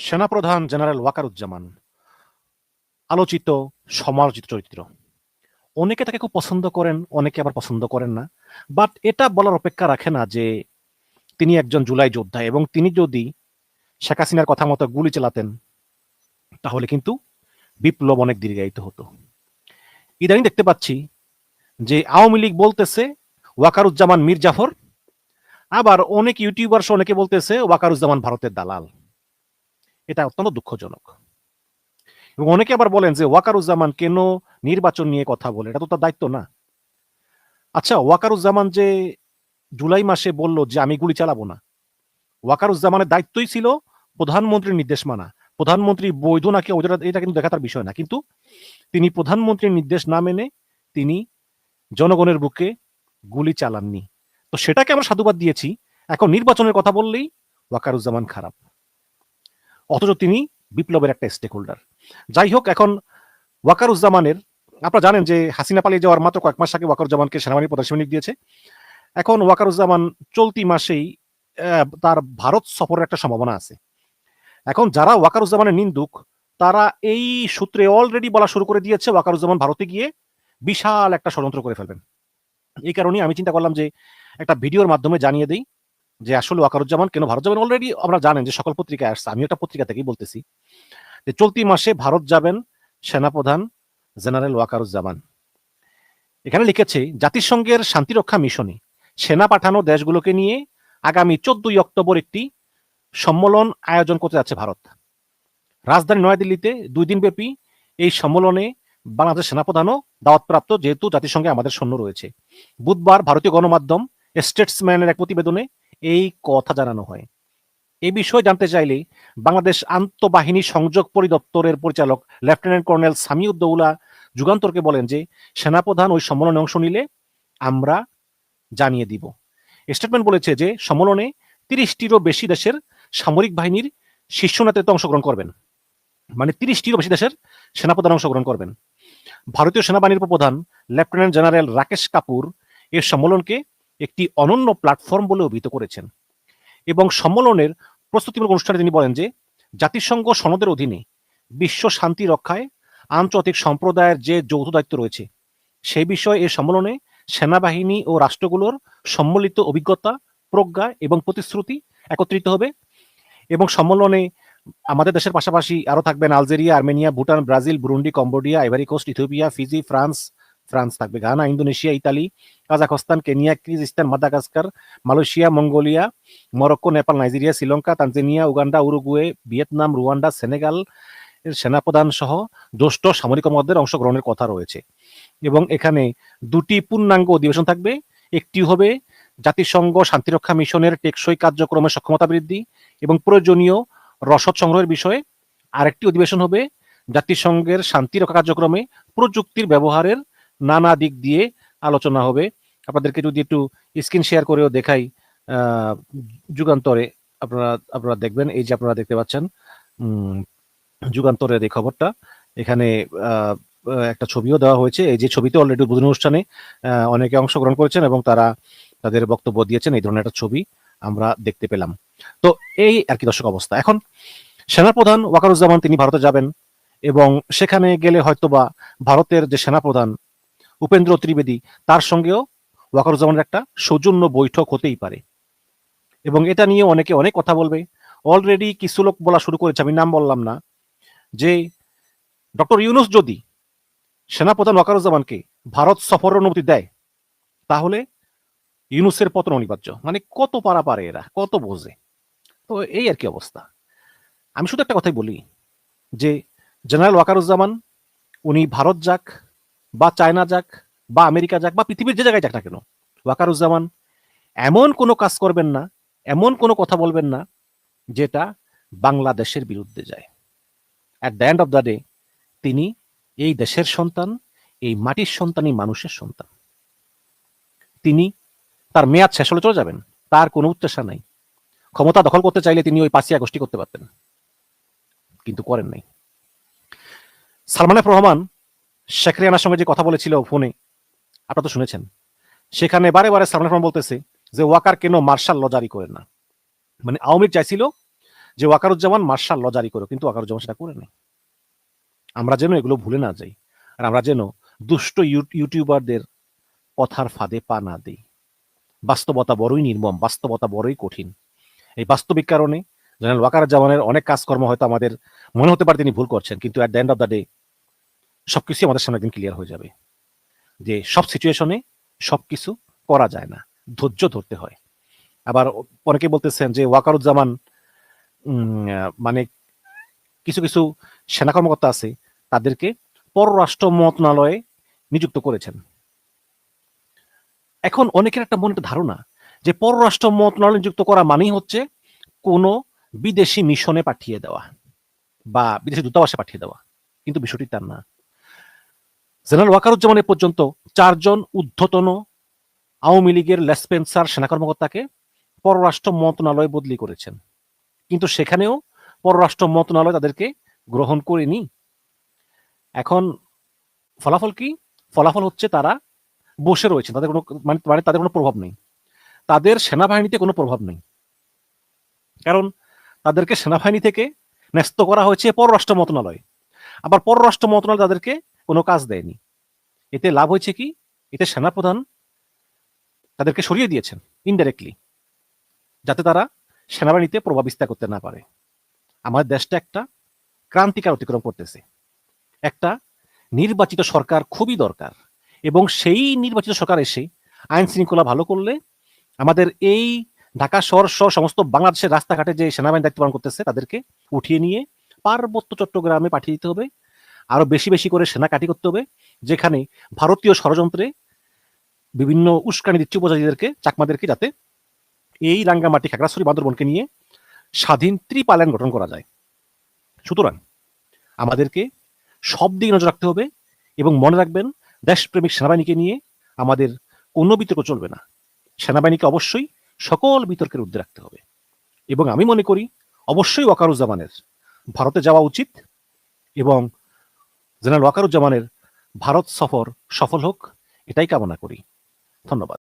সেনাপ্রধান জেনারেল ওয়াকারুজ্জামান আলোচিত সমালোচিত চরিত্র। অনেকে তাকে খুব পছন্দ করেন, অনেকে আবার পছন্দ করেন না। বাট এটা বলার অপেক্ষা রাখে না যে তিনি একজন জুলাই যোদ্ধা এবং তিনি যদি শেখ হাসিনার কথা মতো গুলি চালাতেন তাহলে কিন্তু বিপ্লব অনেক দীর্ঘায়িত হতো। ইদানিং দেখতে পাচ্ছি যে আওয়ামী লীগ বলতেছে ওয়াকারুজ্জামান মীর জাফর, আবার অনেক ইউটিউবার অনেকে বলতেছে ওয়াকারুজ্জামান ভারতের দালাল। এটা অত্যন্ত দুঃখজনক। এবং অনেকে আবার বলেন যে ওয়াকারুজ্জামান কেন নির্বাচন নিয়ে কথা বলে, এটা তো তার দায়িত্ব না। আচ্ছা, ওয়াকারুজ্জামান যে জুলাই মাসে বলল যে আমি গুলি চালাবো না, ওয়াকারুজ্জামানের দায়িত্বই ছিল প্রধানমন্ত্রীর নির্দেশ মানা। প্রধানমন্ত্রী বৈধ নাকি এটা কিন্তু দেখা তার বিষয় না, কিন্তু তিনি প্রধানমন্ত্রীর নির্দেশ না মেনে তিনি জনগণের বুকে গুলি চালাননি। তো সেটাকে আমরা সাধুবাদ দিয়েছি। এখন নির্বাচনের কথা বললেই ওয়াকারুজ্জামান খারাপ, অথচ তিনি বিপ্লবের একটা স্টেক হোল্ডার। যাই হোক, এখন ওয়াকারুজ্জামানের, আপনারা জানেন যে হাসিনা পালিয়ে যাওয়ার মাত্র কয়েক মাস আগে ওয়াকারুজ্জামানকে সেনাবাহিনীর প্রধান হিসেবে নিয়োগ দিয়েছে। এখন ওয়াকারুজ্জামান চলতি মাসেই তার ভারত সফরের একটা সম্ভাবনা আছে। এখন যারা ওয়াকারুজ্জামানের নিন্দুক তারা এই সূত্রে অলরেডি বলা শুরু করে দিয়েছে ওয়াকারুজ্জামান ভারতে গিয়ে বিশাল একটা ষড়যন্ত্র করে ফেলবেন। এই কারণে আমি চিন্তা করলাম যে একটা ভিডিওর মাধ্যমে জানিয়ে দিই যে আসলে ওয়াকারুজ্জামান কেন ভারত যাবেন। অলরেডি আমরা জানেন যে সকল পত্রিকায় আসছে, আমি একটা পত্রিকা থেকেই বলতেছি যে চলতি মাসে ভারত যাবেন সেনাপ্রধান জেনারেল ওয়াকারুজ্জামান। এখানে লিখেছে জাতিসংঘের শান্তিরক্ষা মিশনে সেনা পাঠানো দেশগুলোকে নিয়ে আগামী 14ই অক্টোবর একটি সম্মেলন আয়োজন করতে যাচ্ছে ভারত। রাজধানী নয়াদিল্লিতে 2 দিন ব্যাপী এই সম্মেলনে বাংলাদেশ সেনাপ্রধানও দাওয়াতপ্রাপ্ত, যেহেতু জাতিসংঘে আমাদের সৈন্য রয়েছে। বুধবার ভারতীয় গণমাধ্যম স্টেটসম্যানের এক প্রতিবেদনে এই কথা জানানো হয়। এই বিষয়ে জানতে চাইলে বাংলাদেশ আন্তঃবাহিনী সংযোগ পরিদপ্তরের পরিচালক লেফটেন্যান্ট কর্নেল সামিউদ্দৌলা যুগান্তরকে বলেন যে সেনাপ্রধান ওই সম্মেলনে অংশ নিলে আমরা জানিয়ে দিব। স্টেটমেন্ট বলেছে যে সম্মেলনে 30টিরও বেশি দেশের সামরিক বাহিনীর শীর্ষ নেতৃত্ব অংশগ্রহণ করবেন, মানে 30টিরও বেশি দেশের সেনাপ্রধান অংশগ্রহণ করবেন। ভারতীয় সেনাবাহিনীর উপপ্রধান লেফটেন্যান্ট জেনারেল রাকেশ কাপুর এর সম্মেলনকে একটি অনন্য প্ল্যাটফর্ম বলে অভিহিত করেছেন এবং সম্মেলনের প্রস্তুতিমূলক অনুষ্ঠানে তিনি বলেন যে জাতিসংঘ সনদের অধীনে বিশ্ব শান্তি রক্ষায় আন্তর্জাতিক সম্প্রদায়ের যে যৌথ দায়িত্ব রয়েছে সেই বিষয়ে এই সম্মেলনে সেনাবাহিনী ও রাষ্ট্রগুলোর সম্মিলিত অভিজ্ঞতা, প্রজ্ঞা এবং প্রতিশ্রুতি একত্রিত হবে। এবং সম্মেলনে আমাদের দেশের পাশাপাশি আরো থাকবেন Algeria, Armenia, Bhutan, Brazil, Burundi, Cambodia, Ivory Coast, Ethiopia, Fiji, France থাকবে, Ghana, Indonesia, Italy, Kazakhstan, Kenya, Kyrgyzstan, Madagascar, Malaysia, Mongolia, Morocco, Nepal, Nigeria, Sri Lanka, Tanzania, Uganda, Uruguay, Vietnam, Rwanda, Senegal এর সেনাপ্রধান সহ জ্যেষ্ঠ সামরিক কমান্ডারদের অংশগ্রহণের কথা রয়েছে। এবং এখানে 2টি পূর্ণাঙ্গ অধিবেশন থাকবে। একটি হবে জাতিসংঘ শান্তিরক্ষা মিশনের টেকসই কার্যক্রমের সক্ষমতা বৃদ্ধি এবং প্রয়োজনীয় রসদ সংগ্রহের বিষয়ে। আরেকটি অধিবেশন হবে জাতিসংঘের শান্তিরক্ষা কার্যক্রমে প্রযুক্তির ব্যবহারের নানা দিক দিয়ে আলোচনা হবে। আপনাদেরকে যদি একটু স্ক্রিন শেয়ার করেও দেখাই যুগান্তরে, আপনারা দেখবেন, এই যে আপনারা দেখতে পাচ্ছেন যুগান্তরের এই খবরটা, এখানে একটা ছবিও দেওয়া হয়েছে। এই যে ছবিতে অলরেডি উদ্বোধনী অনুষ্ঠানে অনেকে অংশগ্রহণ করেছেন এবং তারা তাদের বক্তব্য দিয়েছেন, এই ধরনের একটা ছবি আমরা দেখতে পেলাম। তো এই আর কি দর্শক অবস্থা। এখন সেনাপ্রধান ওয়াকারুজ্জামান তিনি ভারতে যাবেন এবং সেখানে গেলে হয়তোবা ভারতের যে সেনাপ্রধান উপেন্দ্র ত্রিবেদী তার সঙ্গেও ওয়াকারুজ্জামানের একটা সৌজন্য বৈঠক হতেই পারে এবং এটা নিয়ে অনেকে অনেক কথা বলবে। অলরেডি কিছু লোক বলা শুরু করেছে, আমি নাম বললাম না, যে ডক্টর ইউনূস যদি সেনাপ্রধান ওয়াকারুজ্জামানকে ভারত সফরের অনুমতি দেয় তাহলে ইউনূসের পতন অনিবার্য। মানে কত পারা পারে এরা, কত বোঝে। তো এই আর কি অবস্থা। আমি শুধু একটা কথাই বলি যে জেনারেল ওয়াকারুজ্জামান উনি ভারত যাক বা চায়না যাক বা আমেরিকা যাক বা পৃথিবীর যে জায়গায় যাক না কেন, ওয়াকারুজ্জামান এমন কোনো কাজ করবেন না, এমন কোনো কথা বলবেন না যেটা বাংলাদেশের বিরুদ্ধে যায়। At the end of the day তিনি এই দেশের সন্তান, এই মাটির সন্তান, এই মানুষের সন্তান। তিনি তার মেয়াদ শেষ হলে চলে যাবেন, তার কোনো উচ্চাসা নাই। ক্ষমতা দখল করতে চাইলে তিনি ওই 5ই আগস্টই করতে পারতেন, কিন্তু করেন নাই। সালমান এফ রহমান শেখ রেহানার সঙ্গে যে কথা বলেছিল ফোনে, আপনারা তো শুনেছেন, সেখানে বারে বারে সালমান এফ রহমান বলতেছে যে ওয়াকার কেন মার্শাল ল জারি করেন না। মানে আওয়ামী লীগ চাইছিল যে ওয়াকারুজ্জামান মার্শাল ল জারি করো, কিন্তু ওয়াকারুজ্জামান সেটা করে নেই। আমরা যেন এগুলো ভুলে না যাই, আর আমরা যেন দুষ্ট ইউটিউবারদের কথার ফাঁদে পা না দিই। বাস্তবতা বড়ই নির্মম, বাস্তবতা বড়ই কঠিন। এই বাস্তবিক কারণে জেনারেল ওয়াকারুজ্জামানের অনেক কাজকর্ম হয়তো আমাদের মনে হতে পারে তিনি ভুল করছেন, কিন্তু at the end of the day সবকিছু আমাদের সামনে একদিন ক্লিয়ার হয়ে যাবে যে সব সিচুয়েশনে সবকিছু করা যায় না, ধৈর্য ধরতে হয়। আবার অনেকে বলতেছেন যে ওয়াকারুজ্জামান মানে কিছু কিছু সেনা কর্মকর্তা আছে তাদেরকে পররাষ্ট্র মন্ত্রণালয়ে নিযুক্ত করেছেন। এখন অনেকের একটা মনে একটা ধারণা যে পররাষ্ট্র মন্ত্রণালয় নিযুক্ত করা মানেই হচ্ছে কোনো বিদেশি মিশনে পাঠিয়ে দেওয়া বা বিদেশি দূতাবাসে পাঠিয়ে দেওয়া, কিন্তু বিষয়টি তার না। জেনারেল ওয়াকারুজ্জামান এ পর্যন্ত 4 জন ঊর্ধ্বতন আওয়ামী লীগের লেসপেন্সার সেনা কর্মকর্তাকে পররাষ্ট্র মন্ত্রণালয়ে বদলি করেছেন, কিন্তু সেখানেও পররাষ্ট্র মন্ত্রণালয় তাদেরকে গ্রহণ করেনি। এখন ফলাফল কি? ফলাফল হচ্ছে তারা বসে রয়েছেন, তাদের কোনো মানে তাদের কোনো প্রভাব নেই, তাদের সেনাবাহিনীতে কোনো প্রভাব নেই, কারণ তাদেরকে সেনাবাহিনী থেকে ন্যস্ত করা হয়েছে পররাষ্ট্র মন্ত্রণালয়। আবার পররাষ্ট্র মন্ত্রণালয় তাদেরকে কোনো কাজ দেয়নি। এতে লাভ হয়েছে কি? এতে সেনাপ্রধান তাদেরকে সরিয়ে দিয়েছেন ইনডাইরেক্টলি, যাতে তারা সেনাবাহিনীতে প্রভাব বিস্তার করতে না পারে। আমাদের দেশটা একটা ক্রান্তিকার অতিক্রম করতেছে, একটা নির্বাচিত সরকার খুবই দরকার, এবং সেই নির্বাচিত সরকার এসে আইন শৃঙ্খলা ভালো করলে আমাদের এই ঢাকা শহর সহ সমস্ত বাংলাদেশের রাস্তাঘাটে যে সেনাবাহিনী দায়িত্ব পালন করতেছে তাদেরকে উঠিয়ে নিয়ে পার্বত্য চট্টগ্রামে পাঠিয়ে দিতে হবে, আরো বেশি বেশি করে সেনা কাটি করতে হবে, যেখানে ভারতীয় ষড়যন্ত্রে বিভিন্ন উস্কানি দিচ্ছে উপজাতিদেরকে, চাকমাদেরকে, যাতে এই রাঙ্গামাটি, খাগড়াছড়ি, বান্দরবনকে নিয়ে স্বাধীন ত্রিপাল্যান্ড গঠন করা যায়। সুতরাং আমাদেরকে সব দিকে নজর রাখতে হবে, এবং মনে রাখবেন দেশপ্রেমিক সেনাবাহিনীকে নিয়ে আমাদের কোনো বিতর্ক চলবে না। সেনাবাহিনীকে অবশ্যই সকল বিতর্কের ঊর্ধ্বে রাখতে হবে, এবং আমি মনে করি অবশ্যই ওয়াকারুজ্জামানের ভারতে যাওয়া উচিত, এবং জেনারেল ওয়াকারুজ্জামানের ভারত সফর সফল হোক, এটাই কামনা করি। ধন্যবাদ।